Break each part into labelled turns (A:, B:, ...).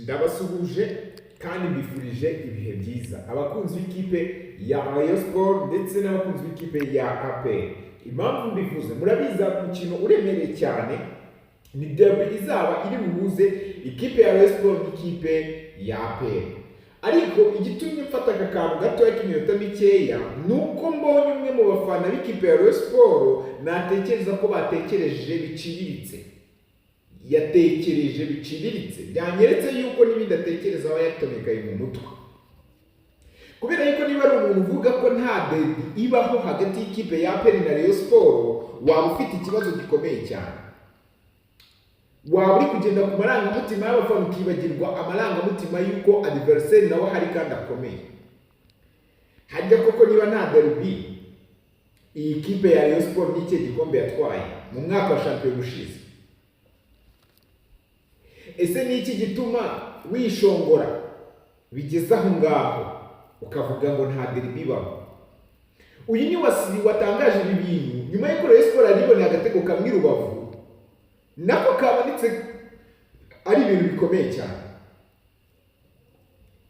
A: Ndabasuhuje kandi mbifurije ibihe byiza abakunzi b'ikipe ya Rayon Sport ndetse n'abakunzi b'ikipe ya APR. Impamvu mbivuze murabiza umukino uremereye cyane ni derby izaba iri buhuze ikipe ya Rayon Sport n'ikipe ya APR. Ariko igitumye mfata aka kantu gatoya k'iminota mikeya nuko mbonye umwe mu bafana b'ikipe ya Rayon Sport natekereza ko batekereje biciriritse. Yatekereje biciriritse byanyeretse yuko n'ibindi atekereza aba yatomekaye mu mutwe, kubera yuko niba ari umuntu uvuga ko nta derby ibaho hagati y'ikipe ya APR na Rayon Sport waba ufite ikibazo gikomeye cyane. Waba uri kugenda ku marangamutima y'abafana ukibagirwa amarangamutima y'uko adversaire nawe hari kandi akomeye. Hajya koko niba nta derby iyi kipe ya Rayon Sport n'icyo gikombe yatwaye mu mwaka wa shampiyona ushize. Ese ni iki gituma wishongora bigeze aho ngaho ukavuga ngo nta derby ibaho? Uyu ni Wasiri watangaje ibi bintu nyuma y'uko Rayon Sport yariboneye agatego kamwe i Rubavu nako kabonetse ari ibintu bikomeye cyane.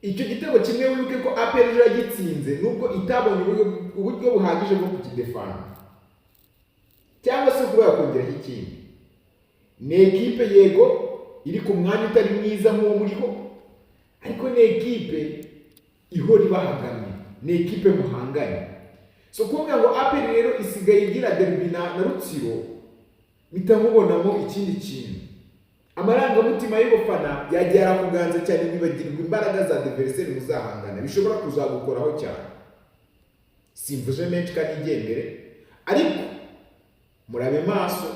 A: Icyo gitego kimwe wibuke ko APR yagitsinze nubwo itabonye uburyo buhagije bwo kukidefana cyangwa se kuba yakongeraho ikindi. Ni ekipe yego iri ku mwanya utari mwiza nk'uwo muriho, ariko ni ekipe ihora ibahagamye, ni ekipe muhanganye. So kuvuga ngo APR rero isigaye igira derby na Rutsiro bitamubonamo ikindi kintu. Amarangamutima y'ubufana yagera kuganza cyane bibagirwa imbaraga za adversaire muzahangana bishobora kuzagukoraho cyane. Simvuze menshi kandi igendere, ariko murabe maso